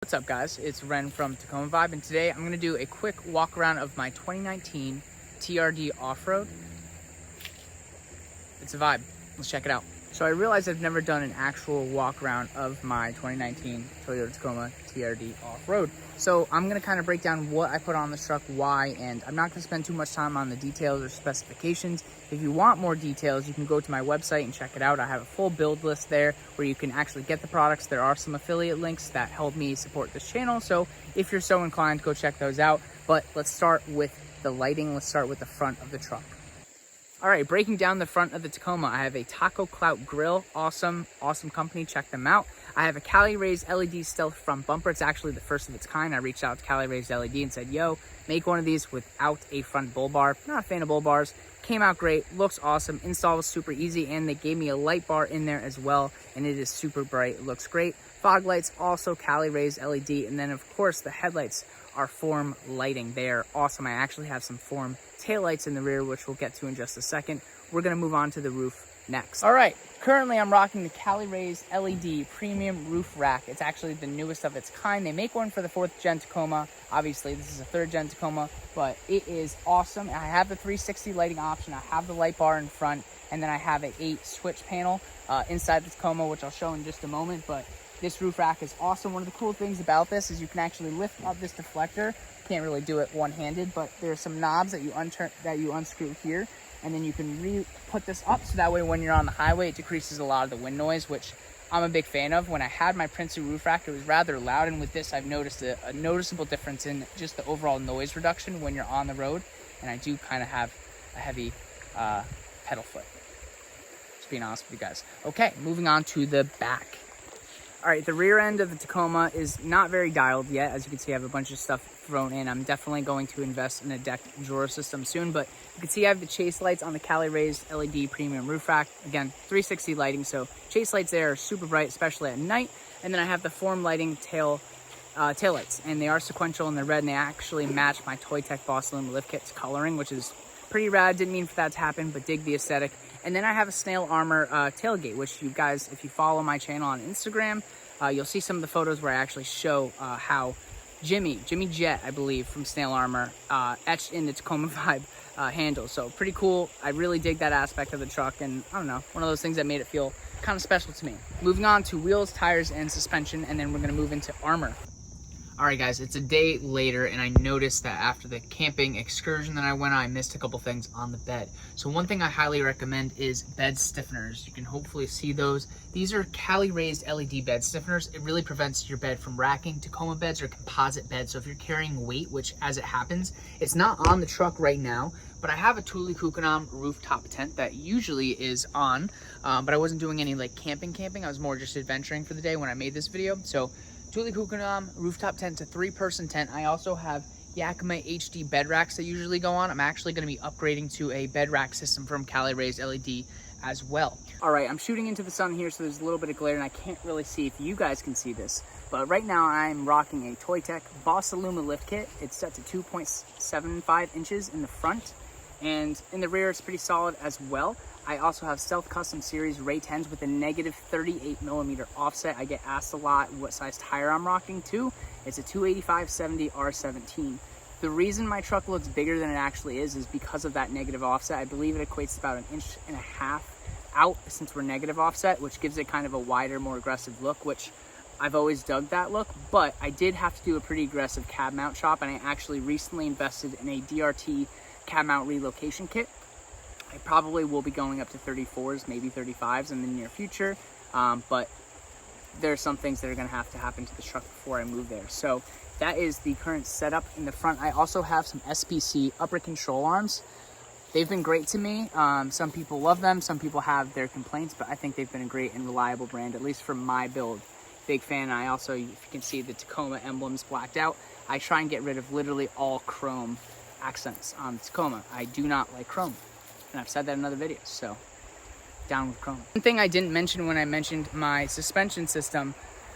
What's up guys, it's Ren from Tacoma Vibe, and today I'm going to do a quick walk around of my 2019 TRD Offroad. It's a vibe, let's check it out. So I realized I've never done an actual walk around of my 2019 Toyota Tacoma TRD Offroad. So I'm going to kind of break down what I put on this truck, why, and I'm not going to spend too much time on the details or specifications. If you want more details, you can go to my website and check it out. I have a full build list there where you can actually get the products. There are some affiliate links that help me support this channel, so if you're so inclined, go check those out. But let's start with the lighting. Let's start with the front of the truck. All right, breaking down the front of the Tacoma, I have a Taco Clout grill. Awesome company, check them out. I have a Cali Raised LED stealth front bumper. It's actually the first of its kind. I reached out to Cali Raised LED and said, yo, make one of these without a front bull bar. Not a fan of bull bars. Came out great, looks awesome. Install was super easy, and they gave me a light bar in there as well, and it is super bright. It looks great. Fog lights, also Cali Raised LED, and then of course the headlights are form lighting. They are awesome. I actually have some form taillights in the rear, which we'll get to in just a second. We're gonna move on to the roof next. All right, currently I'm rocking the Cali Raised LED premium roof rack. It's actually the newest of its kind. They make one for the 4th gen Tacoma. Obviously this is a 3rd gen Tacoma, but it is awesome. I have the 360 lighting option. I have the light bar in front, and then I have an 8 switch panel inside the Tacoma, which I'll show in just a moment. But this roof rack is awesome. One of the cool things about this is you can actually lift up this deflector. Can't really do it one-handed, but there's some knobs that you unscrew here, and then you can put this up, so that way when you're on the highway it decreases a lot of the wind noise, which I'm a big fan of. When I had my Princeton roof rack, it was rather loud, and with this I've noticed a noticeable difference in just the overall noise reduction when you're on the road. And I do kind of have a heavy pedal foot, just being honest with you guys. Okay, moving on to the back. All right, the rear end of the Tacoma is not very dialed yet. As you can see, I have a bunch of stuff thrown in. I'm definitely going to invest in a decked drawer system soon, but you can see I have the chase lights on the Cali Raised LED premium roof rack. Again, 360 lighting, so chase lights there are super bright, especially at night. And then I have the form lighting tail lights, and they are sequential and they're red, and they actually match my Toyota Boss Luma lift kit's coloring, which is pretty rad. Didn't mean for that to happen, but dig the aesthetic. And then I have a snail armor tailgate, which you guys, if you follow my channel on Instagram, you'll see some of the photos where I actually show how Jimmy Jet, I believe, from Snail Armor, etched in the Tacoma Vibe handle. So pretty cool. I really dig that aspect of the truck, and I don't know, one of those things that made it feel kind of special to me. Moving on to wheels, tires, and suspension, and then we're gonna move into armor. All right guys, it's a day later, and I noticed that after the camping excursion that I went on, I missed a couple things on the bed. So one thing I highly recommend is bed stiffeners. You can hopefully see those. These are Cali Raised LED bed stiffeners. It really prevents your bed from racking. Tacoma beds are composite beds, so if you're carrying weight, which as it happens, it's not on the truck right now, but I have a Thule Kukanam rooftop tent that usually is on, but I wasn't doing any like camping. I was more just adventuring for the day when I made this video. So Thule Kukanam rooftop tent, it's a 3-person tent. I also have Yakima HD bed racks that usually go on. I'm actually going to be upgrading to a bed rack system from Cali Raised LED as well. All right, I'm shooting into the sun here, so there's a little bit of glare, and I can't really see if you guys can see this. But right now I'm rocking a Toyota Boss Luma lift kit. It's set to 2.75 inches in the front, and in the rear it's pretty solid as well. I also have Stealth Custom Series Ray 10s with a negative 38mm offset. I get asked a lot what size tire I'm rocking too. It's a 285/70 R17. The reason my truck looks bigger than it actually is because of that negative offset. I believe it equates to about 1.5 inches out since we're negative offset, which gives it kind of a wider, more aggressive look, which I've always dug that look. But I did have to do a pretty aggressive cab mount shop, and I actually recently invested in a DRT cab mount relocation kit. I probably will be going up to 34s, maybe 35s in the near future, but there are some things that are going to happen to the truck before I move there. So that is the current setup in the front. I also have some SPC upper control arms. They've been great to me. Some people love them, some people have their complaints, but I think they've been a great and reliable brand, at least for my build. Big fan. I also, if you can see the Tacoma emblems blacked out, I try and get rid of literally all chrome accents on the Tacoma. I do not like chrome, and I've said that in other videos, so down with chrome. One thing I didn't mention when I mentioned my suspension system,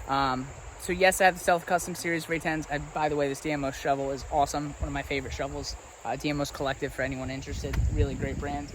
so yes, I have the Stealth Custom Series Ray 10s. By the way, this DMO shovel is awesome, one of my favorite shovels. DMO's Collective for anyone interested, really great brand.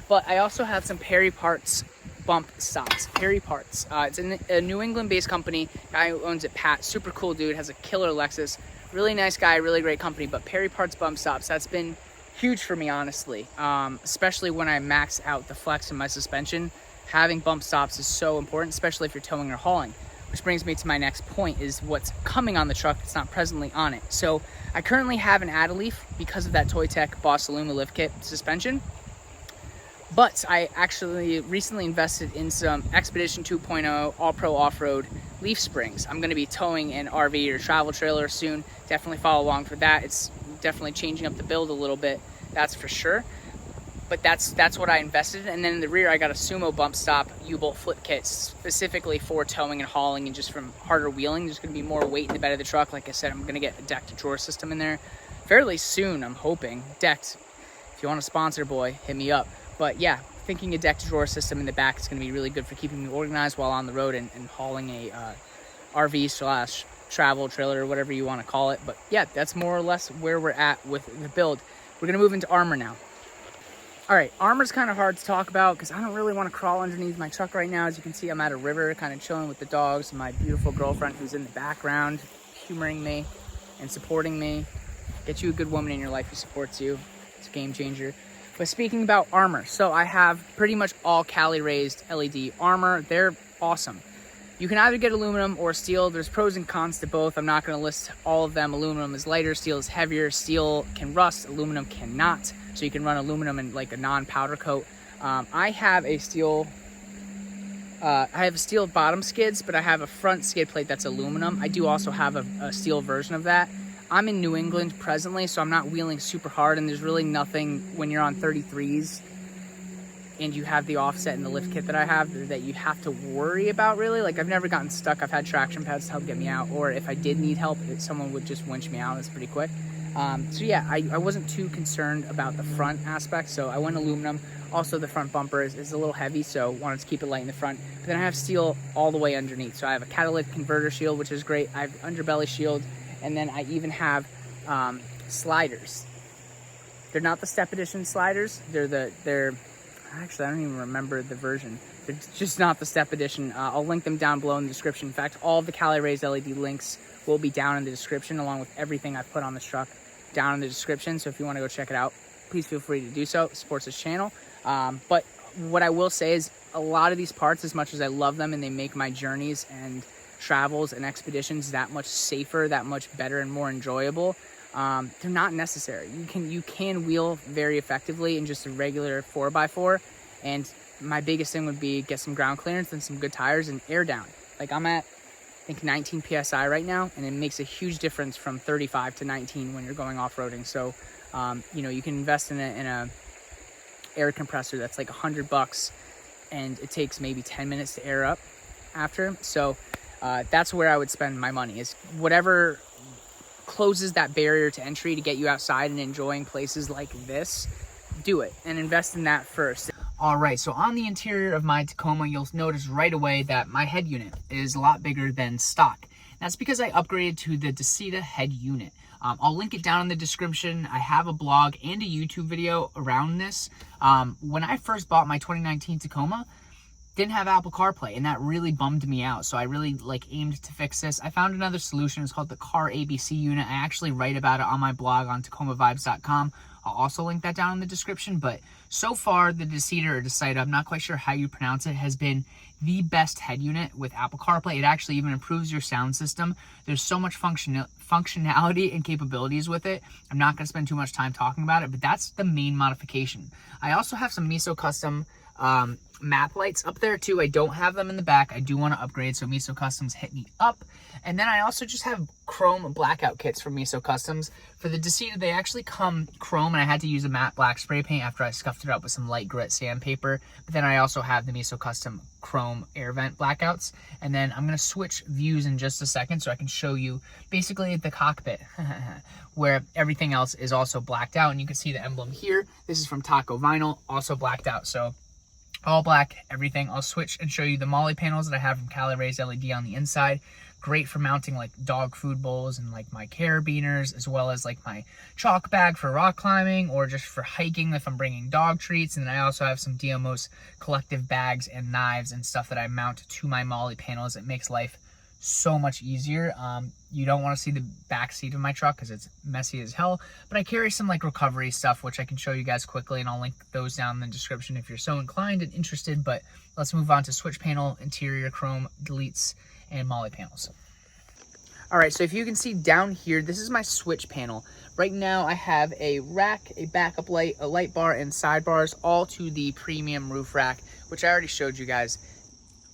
But I also have some Perry Parts bump stops, Perry Parts. It's a New England-based company. Guy who owns it, Pat, super cool dude, has a killer Lexus. Really nice guy, really great company. But Perry Parts bump stops, that's been huge for me, honestly. Especially when I max out the flex in my suspension. Having bump stops is so important, especially if you're towing or hauling. Which brings me to my next point, is what's coming on the truck that's not presently on it. So I currently have an Add-A-Leaf because of that Toyota Boss Aluma lift kit suspension. But I actually recently invested in some Expedition 2.0 All-Pro Offroad leaf springs. I'm going to be towing an RV or travel trailer soon. Definitely follow along for that. It's definitely changing up the build a little bit, that's for sure. But that's what I invested in. And then in the rear, I got a Sumo bump stop U-bolt flip kit specifically for towing and hauling and just from harder wheeling. There's going to be more weight in the bed of the truck. Like I said, I'm going to get a decked drawer system in there fairly soon, I'm hoping. Decked. If you want a sponsor, boy, hit me up. But yeah, thinking a decked drawer system in the back is going to be really good for keeping me organized while on the road and hauling a RV / travel trailer or whatever you want to call it. But yeah, that's more or less where we're at with the build. We're going to move into armor now. All right, armor's kind of hard to talk about because I don't really want to crawl underneath my truck right now. As you can see, I'm at a river kind of chilling with the dogs and my beautiful girlfriend who's in the background humoring me and supporting me. Get you a good woman in your life who supports you. It's a game changer. But speaking about armor, so I have pretty much all Cali Raised LED armor. They're awesome. You can either get aluminum or steel. There's pros and cons to both. I'm not going to list all of them. Aluminum is lighter, steel is heavier. Steel can rust, aluminum cannot. So you can run aluminum in like a non-powder coat. I have a steel bottom skids, but I have a front skid plate that's aluminum. I do also have a steel version of that. I'm in New England presently, so I'm not wheeling super hard, and there's really nothing when you're on 33s and you have the offset and the lift kit that I have that you have to worry about, really. Like, I've never gotten stuck. I've had traction pads to help get me out, or if I did need help, someone would just winch me out. It's pretty quick. So yeah, I wasn't too concerned about the front aspect, so I went aluminum. Also, the front bumper is a little heavy, so wanted to keep it light in the front. But then I have steel all the way underneath. So I have a catalytic converter shield, which is great. I have underbelly shield, and then I even have sliders. They're not the step edition sliders. They're actually, I don't even remember the version. They're just not the step edition. I'll link them down below in the description. In fact, all of the Cali Raised LED links will be down in the description, along with everything I've put on this truck down in the description. So if you want to go check it out, please feel free to do so. It supports this channel. But what I will say is a lot of these parts, as much as I love them and they make my journeys and travels and expeditions that much safer, that much better and more enjoyable, they're not necessary. You can wheel very effectively in just a regular 4x4, and my biggest thing would be get some ground clearance and some good tires and air down. Like, I'm at, I think, 19 PSI right now, and it makes a huge difference from 35 to 19 when you're going off-roading. So, you know, you can invest in a air compressor that's like $100, and it takes maybe 10 minutes to air up after. So that's where I would spend my money, is whatever closes that barrier to entry to get you outside and enjoying places like this. Do it and invest in that first. All right, so on the interior of my Tacoma, you'll notice right away that my head unit is a lot bigger than stock. That's because I upgraded to the Decida head unit. I'll link it down in the description. I have a blog and a YouTube video around this. When I first bought my 2019 Tacoma, didn't have Apple CarPlay, and that really bummed me out. So I really aimed to fix this. I found another solution. It's called the Car ABC unit. I actually write about it on my blog on TacomaVibes.com. I'll also link that down in the description. But so far, the Decida or Decida, I'm not quite sure how you pronounce it, has been the best head unit with Apple CarPlay. It actually even improves your sound system. There's so much functionality and capabilities with it. I'm not going to spend too much time talking about it, but that's the main modification. I also have some Miso Custom map lights up there too. I don't have them in the back. I do want to upgrade, so Miso Customs hit me up. And then I also just have chrome blackout kits from Miso Customs. For the Decida, they actually come chrome, and I had to use a matte black spray paint after I scuffed it up with some light grit sandpaper. But then I also have the Miso Custom chrome air vent blackouts. And then I'm going to switch views in just a second so I can show you basically the cockpit where everything else is also blacked out. And you can see the emblem here. This is from Taco Vinyl, also blacked out. So all black, everything. I'll switch and show you the Molly panels that I have from Cali Raised LED on the inside. great for mounting like dog food bowls and like my carabiners, as well as like my chalk bag for rock climbing or just for hiking if I'm bringing dog treats. And then I also have some DMO's collective bags and knives and stuff that I mount to my molly panels. It makes life so much easier. You don't want to see the back seat of my truck because it's messy as hell, but I carry some like recovery stuff, which I can show you guys quickly, and I'll link those down in the description if you're so inclined and interested. But let's move on to switch panel, interior, chrome, deletes, and molly panels. All right, so if you can see down here, this is my switch panel. Right now I have a rack, a backup light, a light bar, and sidebars, all to the premium roof rack, which I already showed you guys.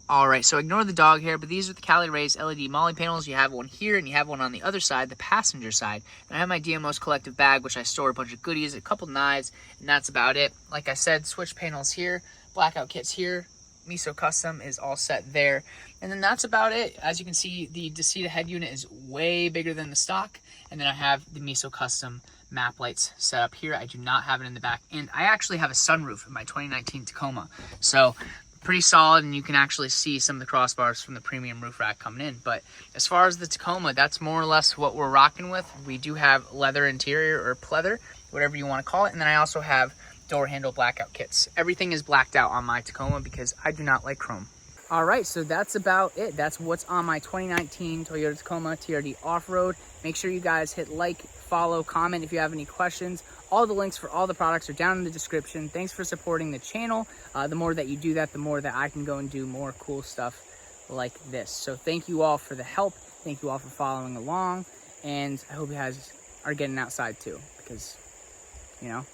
All right, so ignore the dog hair, but these are the Cali Raised LED molly panels. You have one here and you have one on the other side, the passenger side. And I have my DMO's collective bag, which I store a bunch of goodies, a couple knives, and that's about it. Like I said, switch panels here, blackout kits here, Miso Custom is all set there. And then that's about it. As you can see, the Decida head unit is way bigger than the stock. And then I have the Miso Custom map lights set up here. I do not have it in the back. And I actually have a sunroof in my 2019 Tacoma. So pretty solid, and you can actually see some of the crossbars from the premium roof rack coming in. But as far as the Tacoma, that's more or less what we're rocking with. We do have leather interior or pleather, whatever you want to call it. And then I also have door handle blackout kits. Everything is blacked out on my Tacoma because I do not like chrome. All right, so that's about it. That's what's on my 2019 Toyota Tacoma TRD Offroad. Make sure you guys hit like, follow, comment if you have any questions. All the links for all the products are down in the description. Thanks for supporting the channel. The more that you do that, the more that I can go and do more cool stuff like this. So thank you all for the help. Thank you all for following along. And I hope you guys are getting outside too, because, you know,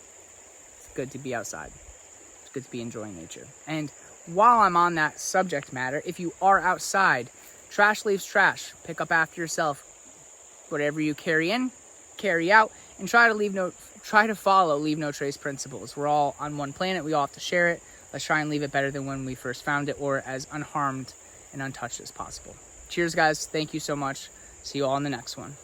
it's good to be outside. It's good to be enjoying nature. And while I'm on that subject matter, if you are outside, trash leaves trash. Pick up after yourself. Whatever you carry in, carry out, and try to follow leave no trace principles. We're all on one planet. We all have to share it. Let's try and leave it better than when we first found it, or as unharmed and untouched as possible. Cheers, guys. Thank you so much. See you all in the next one.